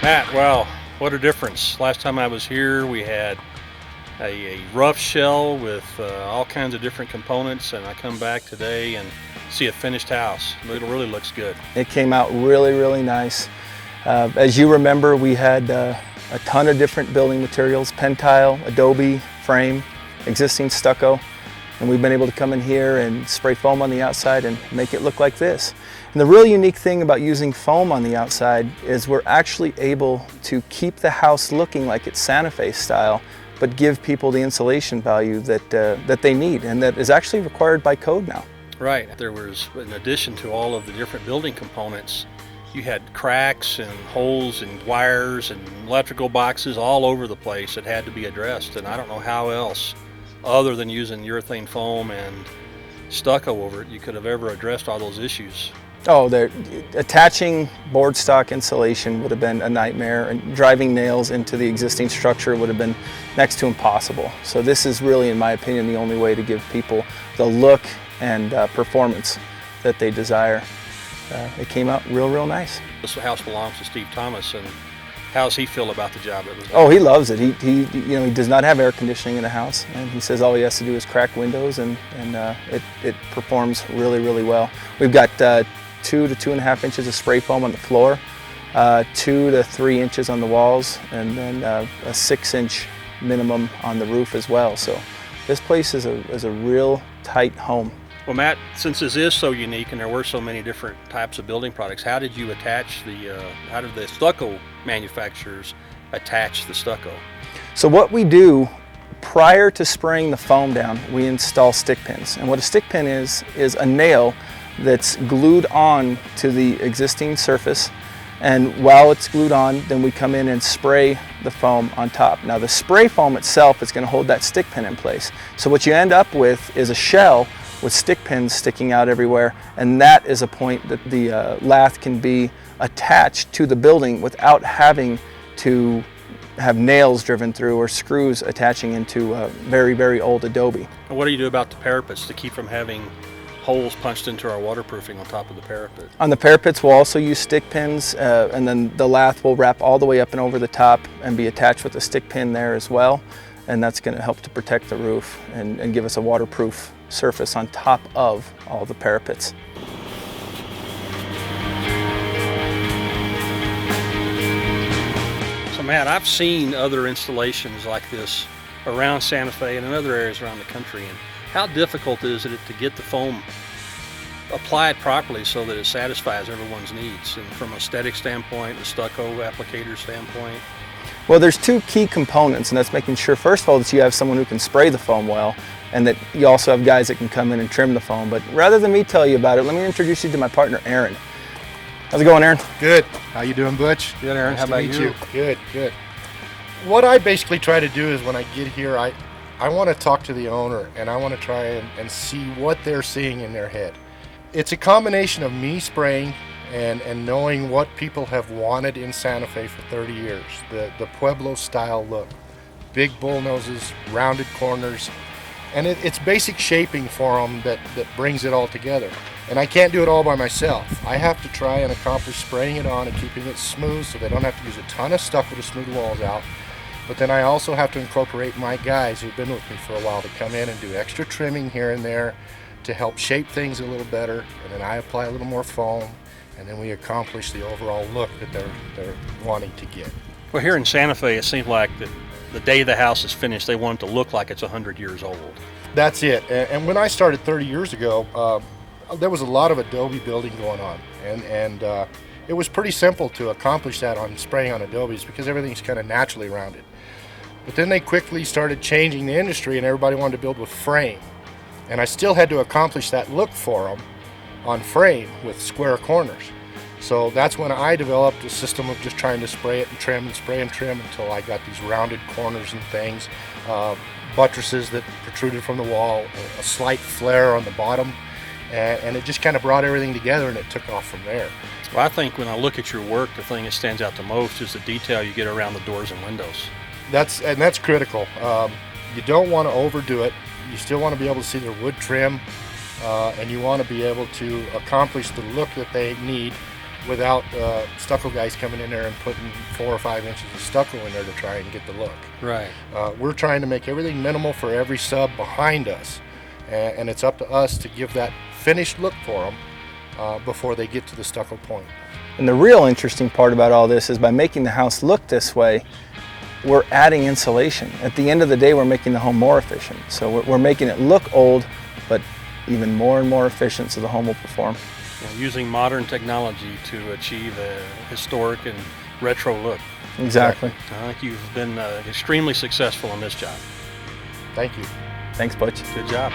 Matt, wow, what a difference. Last time I was here, we had a rough shell with all kinds of different components, and I come back today and see a finished house. It really looks good. It came out really, really nice. As you remember, we had a ton of different building materials: pentile, adobe, frame, existing stucco, and we've been able to come in here and spray foam on the outside and make it look like this. And the really unique thing about using foam on the outside is we're actually able to keep the house looking like it's Santa Fe style, but give people the insulation value that they need, and that is actually required by code now. Right. There was, in addition to all of the different building components, you had cracks and holes and wires and electrical boxes all over the place that had to be addressed. And I don't know how else, other than using urethane foam and stucco over it, you could have ever addressed all those issues. Oh, attaching board stock insulation would have been a nightmare, and driving nails into the existing structure would have been next to impossible. So this is really, in my opinion, the only way to give people the look and performance that they desire. It came out real nice. This house belongs to Steve Thomas, and how does he feel about the job that was done? Oh, he loves it. He does not have air conditioning in the house, and he says all he has to do is crack windows, and it performs really well. We've got 2 to 2.5 inches of spray foam on the floor, 2 to 3 inches on the walls, and then a 6-inch minimum on the roof as well. So this place is a real tight home. Well, Matt, since this is so unique and there were so many different types of building products, how did you attach how did the stucco manufacturers attach the stucco? So what we do prior to spraying the foam down, we install stick pins. And what a stick pin is a nail that's glued on to the existing surface, and while it's glued on, then we come in and spray the foam on top. Now the spray foam itself is going to hold that stick pin in place. So what you end up with is a shell with stick pins sticking out everywhere, and that is a point that the lath can be attached to the building without having to have nails driven through or screws attaching into very old adobe. And what do you do about the parapets to keep from having holes punched into our waterproofing on top of the parapet? On the parapets, we'll also use stick pins, and then the lath will wrap all the way up and over the top and be attached with a stick pin there as well, and that's going to help to protect the roof and give us a waterproof surface on top of all the parapets. So Matt, I've seen other installations like this around Santa Fe and in other areas around the country, and how difficult is it to get the foam applied properly so that it satisfies everyone's needs, and from an aesthetic standpoint, the stucco applicator standpoint? Well, there's 2 key components, and that's making sure, first of all, that you have someone who can spray the foam well, and that you also have guys that can come in and trim the foam. But rather than me tell you about it, let me introduce you to my partner, Aaron. How's it going, Aaron? Good. How you doing, Butch? Good, Aaron. Nice How about to meet you? Good. What I basically try to do is when I get here, I want to talk to the owner, and I want to try and see what they're seeing in their head. It's a combination of me spraying and knowing what people have wanted in Santa Fe for 30 years. The Pueblo style look. Big bull noses, rounded corners, and it's basic shaping for them that brings it all together. And I can't do it all by myself. I have to try and accomplish spraying it on and keeping it smooth so they don't have to use a ton of stucco to smooth the walls out. But then I also have to incorporate my guys who've been with me for a while to come in and do extra trimming here and there to help shape things a little better. And then I apply a little more foam, and then we accomplish the overall look that they're wanting to get. Well, here in Santa Fe, it seems like that the day the house is finished, they want it to look like it's 100 years old. That's it. And when I started 30 years ago, there was a lot of adobe building going on, and it was pretty simple to accomplish that on spraying on adobes because everything's kind of naturally rounded. But then they quickly started changing the industry, and everybody wanted to build with frame, and I still had to accomplish that look for them on frame with square corners. So that's when I developed a system of just trying to spray it and trim and spray and trim until I got these rounded corners and things, buttresses that protruded from the wall, a slight flare on the bottom, and it just kind of brought everything together, and it took off from there. Well, I think when I look at your work, the thing that stands out the most is the detail you get around the doors and windows. That's critical. You don't want to overdo it. You still want to be able to see their wood trim, and you want to be able to accomplish the look that they need without stucco guys coming in there and putting 4 or 5 inches of stucco in there to try and get the look. Right. We're trying to make everything minimal for every sub behind us, and it's up to us to give that finished look for them before they get to the stucco point. And the real interesting part about all this is by making the house look this way, we're adding insulation. At the end of the day, we're making the home more efficient. So we're making it look old, but even more and more efficient so the home will perform. Using modern technology to achieve a historic and retro look. Exactly. I think you've been extremely successful in this job. Thank you. Thanks, Butch. Good job.